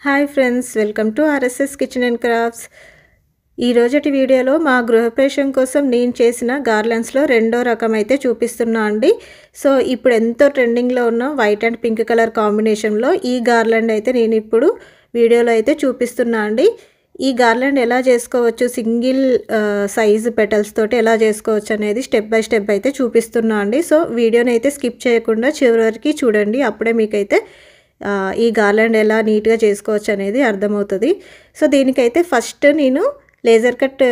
Hi friends, welcome to RSS kitchen and crafts. ఈ రోజటి వీడియోలో మా గృహప్రవేశం కోసం నేను చేసిన గార్లెండ్స్లో రెండో రకం అయితే చూపిస్తున్నా అండి. సో ఇప్పుడు ఎంతో ట్రెండింగ్లో ఉన్న వైట్ అండ్ పింక్ కలర్ కాంబినేషన్లో ఈ గార్లెండ్ అయితే నేను ఇప్పుడు వీడియోలో అయితే చూపిస్తున్నా అండి. ఈ గార్లెండ్ ఎలా చేసుకోవచ్చు, సింగిల్ సైజు పెటల్స్ తోటి ఎలా చేసుకోవచ్చు అనేది స్టెప్ బై స్టెప్ అయితే చూపిస్తున్నా అండి. సో వీడియోని అయితే స్కిప్ చేయకుండా చివరి వరకు చూడండి, అప్పుడే మీకైతే ఈ గార్లాండ్ ఎలా నీట్గా చేసుకోవచ్చు అనేది అర్థమవుతుంది. సో దీనికైతే ఫస్ట్ నేను లేజర్ కట్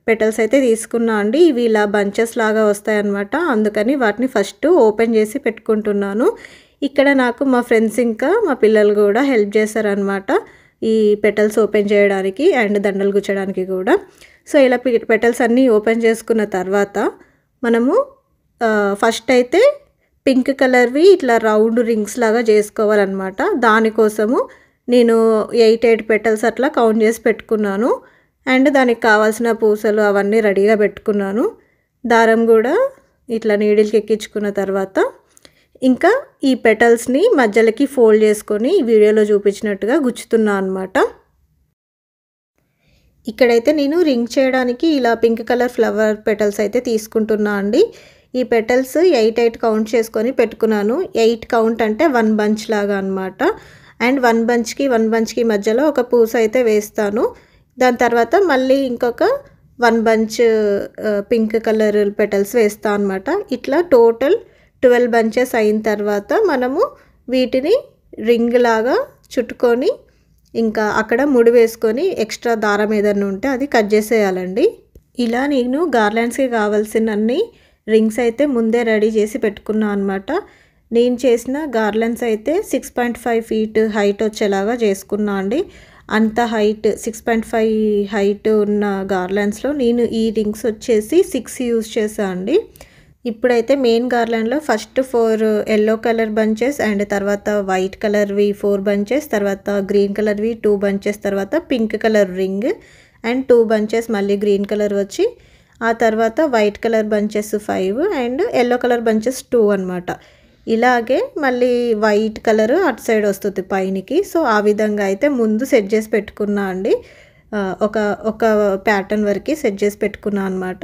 పెటల్స్ అయితే తీసుకున్నా అండి. ఇవి ఇలా బంచెస్ లాగా వస్తాయన్నమాట, అందుకని వాటిని ఫస్ట్ ఓపెన్ చేసి పెట్టుకుంటున్నాను. ఇక్కడ నాకు మా ఫ్రెండ్స్ ఇంకా మా పిల్లలు కూడా హెల్ప్ చేశారనమాట ఈ పెటల్స్ ఓపెన్ చేయడానికి అండ్ దండలు గుచ్చడానికి కూడా. సో ఇలా పెటల్స్ అన్నీ ఓపెన్ చేసుకున్న తర్వాత మనము ఫస్ట్ అయితే పింక్ కలర్వి ఇట్లా రౌండ్ రింగ్స్ లాగా చేసుకోవాలన్నమాట. దానికోసము నేను 8 పెటల్స్ అట్లా కౌంట్ చేసి పెట్టుకున్నాను. అండ్ దానికి కావాల్సిన పూసలు అవన్నీ రెడీగా పెట్టుకున్నాను. దారం కూడా ఇట్లా నీడిల్కి ఎక్కించుకున్న తర్వాత ఇంకా ఈ పెటల్స్ని మధ్యలోకి ఫోల్డ్ చేసుకొని వీడియోలో చూపించినట్టుగా గుచ్చుతున్నా అనమాట. ఇక్కడైతే నేను రింగ్ చేయడానికి ఇలా పింక్ కలర్ ఫ్లవర్ పెటల్స్ అయితే తీసుకుంటున్నా అండి. ఈ పెటల్స్ 8 కౌంట్ చేసుకొని పెట్టుకున్నాను. 8 కౌంట్ అంటే 1 బంచ్ లాగా అనమాట. అండ్ 1 బంచ్కి మధ్యలో ఒక పూస అయితే వేస్తాను. దాని తర్వాత మళ్ళీ ఇంకొక 1 బంచ్ పింక్ కలర్ పెటల్స్ వేస్తాను అనమాట. ఇట్లా టోటల్ 12 బంచెస్ అయిన తర్వాత మనము వీటిని రింగ్ లాగా చుట్టుకొని ఇంకా అక్కడ ముడి వేసుకొని ఎక్స్ట్రా దారం ఏదైనా ఉంటే అది కట్ చేసేయాలండి. ఇలా నేను గార్లాండ్స్కి కావాల్సినన్ని రింగ్స్ అయితే ముందే రెడీ చేసి పెట్టుకున్నా అనమాట. నేను చేసిన గార్లెండ్స్ అయితే 6.5 ఫీట్ హైట్ వచ్చేలాగా చేసుకున్నా అండి. అంత హైట్ 6.5 హైట్ ఉన్న గార్లెండ్స్లో నేను ఈ రింగ్స్ వచ్చేసి 6 యూజ్ చేసా అండి. ఇప్పుడైతే మెయిన్ గార్లాండ్లో first 4 yellow colour bunches and తర్వాత వైట్ కలర్వి 4 బంచెస్, తర్వాత గ్రీన్ కలర్వి 2 బంచెస్, తర్వాత pink colour ring and 2 bunches మళ్ళీ గ్రీన్ కలర్ వచ్చి ఆ తర్వాత white colour bunches 5 and yellow colour bunches 2 అనమాట. ఇలాగే మళ్ళీ వైట్ కలర్ అటు సైడ్ వస్తుంది పైనకి. సో ఆ విధంగా అయితే ముందు సెట్ చేసి పెట్టుకున్నా అండి. ఒక ప్యాటర్న్ వరకు సెట్ చేసి పెట్టుకున్నా అనమాట.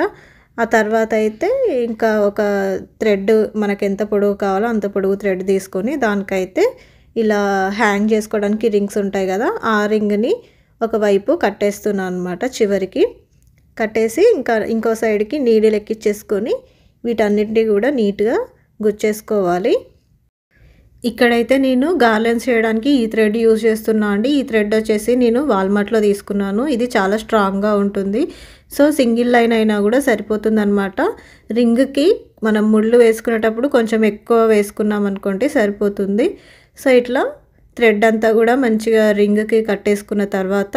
ఆ తర్వాత అయితే ఇంకా ఒక థ్రెడ్ మనకు ఎంత పొడవు కావాలో అంత పొడవు థ్రెడ్ తీసుకొని దానికైతే ఇలా హ్యాంగ్ చేసుకోవడానికి రింగ్స్ ఉంటాయి కదా, ఆ రింగ్ని ఒకవైపు కట్టేస్తున్నాను అనమాట. చివరికి కట్టేసి ఇంకో సైడ్కి నీడిల్ ఎక్కించేసుకొని వీటన్నిటిని కూడా నీట్గా గుచ్చేసుకోవాలి. ఇక్కడైతే నేను గార్లెండ్స్ చేయడానికి ఈ థ్రెడ్ యూజ్ చేస్తున్నా అండి. ఈ థ్రెడ్ వచ్చేసి నేను వాల్మార్ట్లో తీసుకున్నాను. ఇది చాలా స్ట్రాంగ్గా ఉంటుంది. సో సింగిల్ లైన్ అయినా కూడా సరిపోతుంది అనమాట. రింగ్కి మనం ముళ్ళు వేసుకునేటప్పుడు కొంచెం ఎక్కువ వేసుకున్నాం అనుకోండి సరిపోతుంది. సో ఇట్లా థ్రెడ్ అంతా కూడా మంచిగా రింగ్కి కట్టేసుకున్న తర్వాత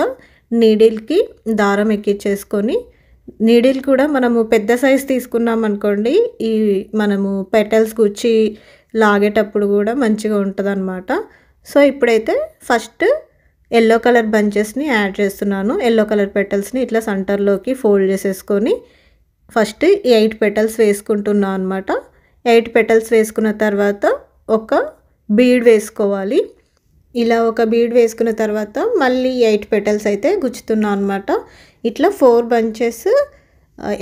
నీడిల్కి దారం ఎక్కించేసుకొని, నీడిల్ కూడా మనము పెద్ద సైజ్ తీసుకున్నాం అనుకోండి ఈ మనము పెటల్స్ గుచ్చి లాగేటప్పుడు కూడా మంచిగా ఉంటుంది అనమాట. సో ఇప్పుడైతే ఫస్ట్ ఎల్లో కలర్ బంచెస్ని యాడ్ చేస్తున్నాను. ఎల్లో కలర్ పెటల్స్ని ఇట్లా సెంటర్లోకి ఫోల్డ్ చేసేసుకొని ఫస్ట్ 8 పెటల్స్ వేసుకుంటున్నాను అనమాట. 8 పెటల్స్ వేసుకున్న తర్వాత ఒక బీడ్ వేసుకోవాలి. ఇలా ఒక బీడ్ వేసుకున్న తర్వాత మళ్ళీ 8 పెటల్స్ అయితే గుచ్చుతున్నాను అనమాట. ఇట్లా 4 బంచెస్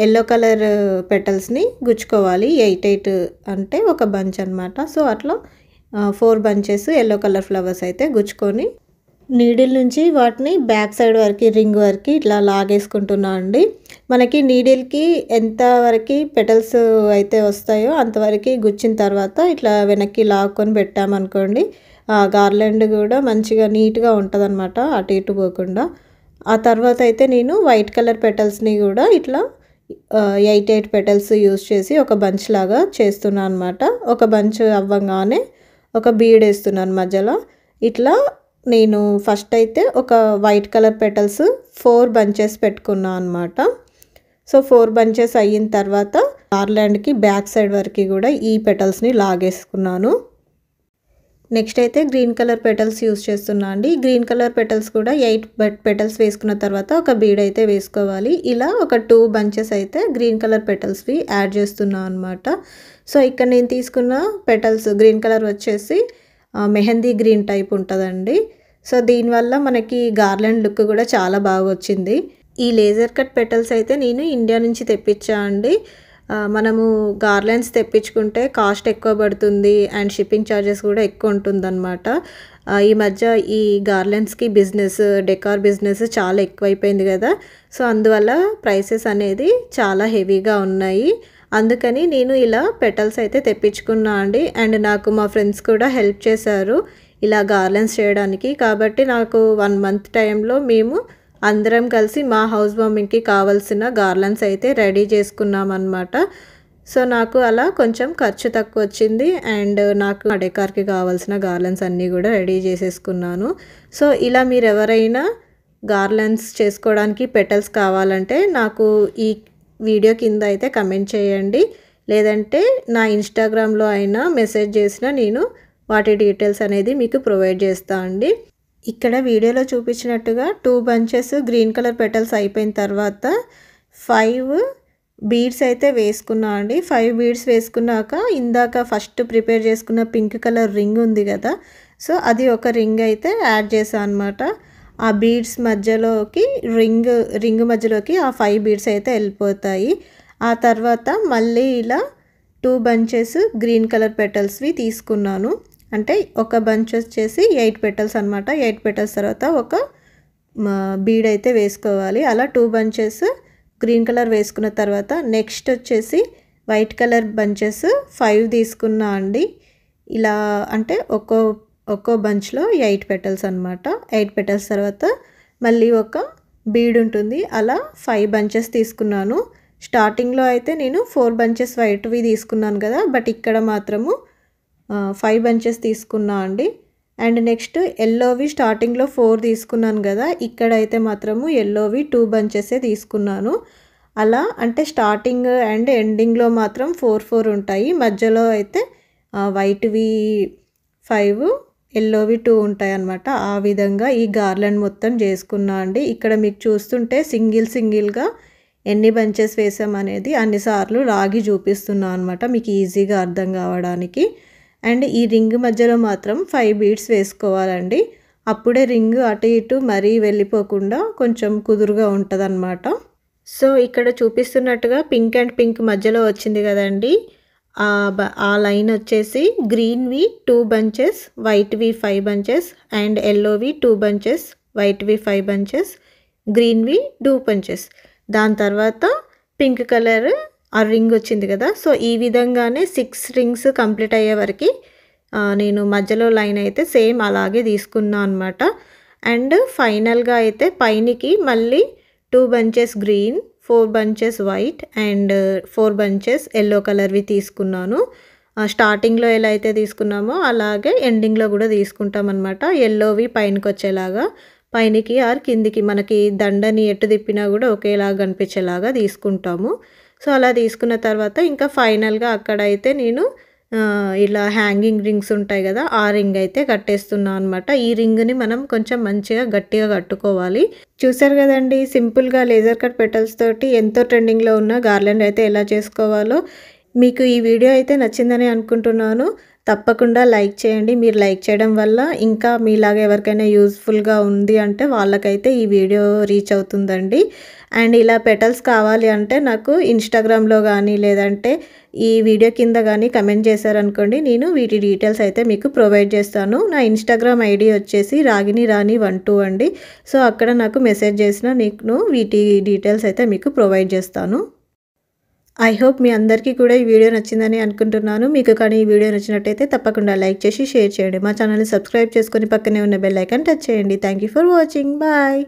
ఎల్లో కలర్ పెటల్స్ని గుచ్చుకోవాలి. 8 అంటే ఒక బంచ్ అనమాట. సో అట్లా 4 బంచెస్ ఎల్లో కలర్ ఫ్లవర్స్ అయితే గుచ్చుకొని నీడిల్ నుంచి వాటిని బ్యాక్ సైడ్ వరకు రింగ్ వరకు ఇట్లా లాగేసుకుంటున్నా అండి. మనకి నీడిల్కి ఎంత వరకు పెటల్స్ అయితే వస్తాయో అంతవరకు గుచ్చిన తర్వాత ఇట్లా వెనక్కి లాక్కొని పెట్టామనుకోండి గార్లాండ్ కూడా మంచిగా నీట్గా ఉంటుంది అనమాట, అటు ఇటు పోకుండా. ఆ తర్వాత అయితే నేను వైట్ కలర్ పెటల్స్ని కూడా ఇట్లా 8 పెటల్స్ యూజ్ చేసి ఒక బంచ్ లాగా చేస్తున్నాను అనమాట. ఒక బంచ్ అవ్వగానే ఒక బీడ్ వేస్తున్నాను మధ్యలో. ఇట్లా నేను ఫస్ట్ అయితే ఒక వైట్ కలర్ పెటల్స్ 4 బంచెస్ పెట్టుకున్నాను అనమాట. సో 4 బంచెస్ అయిన తర్వాత గార్లాండ్కి బ్యాక్ సైడ్ వరకు కూడా ఈ పెటల్స్ని లాగేసుకున్నాను. నెక్స్ట్ అయితే గ్రీన్ కలర్ పెటల్స్ యూజ్ చేస్తున్నా అండి. గ్రీన్ కలర్ పెటల్స్ కూడా 8 పెటల్స్ వేసుకున్న తర్వాత ఒక బీడ్ అయితే వేసుకోవాలి. ఇలా ఒక 2 బంచెస్ అయితే గ్రీన్ కలర్ పెటల్స్వి యాడ్ చేస్తున్నా అనమాట. సో ఇక్కడ నేను తీసుకున్న పెటల్స్ గ్రీన్ కలర్ వచ్చేసి మెహందీ గ్రీన్ టైప్ ఉంటుందండి. సో దీనివల్ల మనకి గార్లాండ్ లుక్ కూడా చాలా బాగా వచ్చింది. ఈ లేజర్ కట్ పెటల్స్ అయితే నేను ఇండియా నుంచి తెప్పించా అండి. మనము గార్లాండ్స్ తెప్పించుకుంటే కాస్ట్ ఎక్కువ పడుతుంది అండ్ షిప్పింగ్ ఛార్జెస్ కూడా ఎక్కువ ఉంటుందన్నమాట. ఈ మధ్య ఈ గార్లాండ్స్కి డెకార్ బిజినెస్ చాలా ఎక్కువైపోయింది కదా. సో అందువల్ల ప్రైసెస్ అనేది చాలా హెవీగా ఉన్నాయి. అందుకని నేను ఇలా పెటల్స్ అయితే తెప్పించుకున్నా అండి. అండ్ నాకు మా ఫ్రెండ్స్ కూడా హెల్ప్ చేశారు ఇలా గార్లాండ్స్ చేయడానికి. కాబట్టి నాకు 1 మంత్ టైంలో మేము అందరం కలిసి మా హౌస్ వార్మింగ్కి కావాల్సిన గార్లాండ్స్ అయితే రెడీ చేసుకున్నామన్నమాట. సో నాకు అలా కొంచెం ఖర్చు తక్కువ వచ్చింది అండ్ నాకు ఆ డెకార్కి కావాల్సిన గార్లాండ్స్ అన్నీ కూడా రెడీ చేసేసుకున్నాను. సో ఇలా మీరు ఎవరైనా గార్లాండ్స్ చేసుకోవడానికి పెటల్స్ కావాలంటే నాకు ఈ వీడియో కింద అయితే కమెంట్ చేయండి, లేదంటే నా ఇన్స్టాగ్రామ్లో అయినా మెసేజ్ చేసినా నేను వాటి డీటెయిల్స్ అనేది మీకు ప్రొవైడ్ చేస్తా అండి. ఇక్కడ వీడియోలో చూపించినట్టుగా 2 బంచెస్ గ్రీన్ కలర్ పెటల్స్ అయిపోయిన తర్వాత 5 బీడ్స్ అయితే వేసుకున్నా అండి. 5 బీడ్స్ వేసుకున్నాక ఇందాక ఫస్ట్ ప్రిపేర్ చేసుకున్న పింక్ కలర్ రింగ్ ఉంది కదా, సో అది ఒక రింగ్ అయితే యాడ్ చేశాను అనమాట. ఆ బీడ్స్ మధ్యలోకి రింగ్ మధ్యలోకి ఆ 5 బీడ్స్ అయితే వెళ్ళిపోతాయి. ఆ తర్వాత మళ్ళీ ఇలా 2 బంచెస్ గ్రీన్ కలర్ పెటల్స్వి తీసుకున్నాను. అంటే ఒక బంచ్ వచ్చేసి 8 పెటల్స్ అనమాట. 8 పెటల్స్ తర్వాత ఒక బీడ్ అయితే వేసుకోవాలి. అలా 2 బంచెస్ గ్రీన్ కలర్ వేసుకున్న తర్వాత నెక్స్ట్ వచ్చేసి వైట్ కలర్ బంచెస్ 5 తీసుకున్నా అండి. ఇలా అంటే ఒక్కో బంచ్లో 8 పెటల్స్ అనమాట. 8 పెటల్స్ తర్వాత మళ్ళీ ఒక బీడ్ ఉంటుంది. అలా 5 బంచెస్ తీసుకున్నాను. స్టార్టింగ్లో అయితే నేను 4 బంచెస్ వైట్వి తీసుకున్నాను కదా, బట్ ఇక్కడ మాత్రము 5 బంచెస్ తీసుకున్నా అండి. అండ్ నెక్స్ట్ ఎల్లోవి స్టార్టింగ్లో 4 తీసుకున్నాను కదా, ఇక్కడైతే మాత్రము ఎల్లోవి 2 బంచెసే తీసుకున్నాను. అలా అంటే స్టార్టింగ్ అండ్ ఎండింగ్లో మాత్రం 4 ఉంటాయి, మధ్యలో అయితే వైట్వి 5 ఎల్లోవి 2 ఉంటాయి అన్నమాట. ఆ విధంగా ఈ గార్లాండ్ మొత్తం చేసుకున్నా అండి. ఇక్కడ మీకు చూస్తుంటే సింగిల్గా ఎన్ని బంచెస్ వేసామనేది అన్నిసార్లు లాగి చూపిస్తున్నా అనమాట, మీకు ఈజీగా అర్థం కావడానికి. అండ్ ఈ రింగ్ మధ్యలో మాత్రం 5 బీడ్స్ వేసుకోవాలండి. అప్పుడే రింగ్ అటు ఇటు మరీ వెళ్ళిపోకుండా కొంచెం కుదురుగా ఉంటుందన్నమాట. సో ఇక్కడ చూపిస్తున్నట్టుగా పింక్ అండ్ పింక్ మధ్యలో వచ్చింది కదండి, ఆ లైన్ వచ్చేసి గ్రీన్వి 2 బంచెస్, వైట్వి 5 బంచెస్ అండ్ ఎల్లోవి 2 బంచెస్, వైట్వి 5 బంచెస్, గ్రీన్వి 2 బంచెస్. దాని తర్వాత పింక్ కలర్ ఆ రింగ్ వచ్చింది కదా. సో ఈ విధంగానే 6 రింగ్స్ కంప్లీట్ అయ్యే వరకు నేను మధ్యలో లైన్ అయితే సేమ్ అలాగే తీసుకున్నా అనమాట. అండ్ ఫైనల్గా అయితే పైనకి మళ్ళీ 2 bunches green, 4 bunches white and 4 bunches yellow కలర్వి తీసుకున్నాను. స్టార్టింగ్లో ఎలా అయితే తీసుకున్నామో అలాగే ఎండింగ్లో కూడా తీసుకుంటాం అనమాట. ఎల్లోవి పైనకి వచ్చేలాగా, పైనకి ఆర్ కిందికి మనకి దండని ఎటు తిప్పినా కూడా ఒకేలాగా కనిపించేలాగా తీసుకుంటాము. సో అలా తీసుకున్న తర్వాత ఇంకా ఫైనల్గా అక్కడైతే నేను ఇలా హ్యాంగింగ్ రింగ్స్ ఉంటాయి కదా, ఆ రింగ్ అయితే కట్టేస్తున్నాను అనమాట. ఈ రింగ్ని మనం కొంచెం మంచిగా గట్టిగా కట్టుకోవాలి. చూసారు కదండి, సింపుల్గా లేజర్ కట్ పెటల్స్ తోటి ఎంతో ట్రెండింగ్లో ఉన్న గార్లాండ్ అయితే ఎలా చేసుకోవాలో. మీకు ఈ వీడియో అయితే నచ్చిందని అనుకుంటున్నాను. తప్పకుండా లైక్ చేయండి. మీరు లైక్ చేయడం వల్ల ఇంకా మీలాగా ఎవరికైనా యూస్ఫుల్గా ఉంది అంటే వాళ్ళకైతే ఈ వీడియో రీచ్ అవుతుందండి. అండ్ ఇలా పెటల్స్ కావాలి అంటే నాకు ఇన్స్టాగ్రామ్లో కానీ లేదంటే ఈ వీడియో కింద కానీ కమెంట్ చేశారనుకోండి, నేను వీటి డీటెయిల్స్ అయితే మీకు ప్రొవైడ్ చేస్తాను. నా ఇన్స్టాగ్రామ్ ఐడి వచ్చేసి రాగిణిరాణి12 అండి. సో అక్కడ నాకు మెసేజ్ చేసిన నేను వీటి డీటెయిల్స్ అయితే మీకు ప్రొవైడ్ చేస్తాను. ఐ హోప్ మీ అందరికీ కూడా ఈ వీడియో నచ్చిందని అనుకుంటున్నాను. మీకు కానీ ఈ వీడియో నచ్చినట్టయితే తప్పకుండా లైక్ చేసి షేర్ చేయండి. మా ఛానల్ని సబ్స్క్రైబ్ చేసుకొని పక్కనే ఉన్న బెల్ ఐకాన్ టచ్ చేయండి. Thank you for watching. Bye.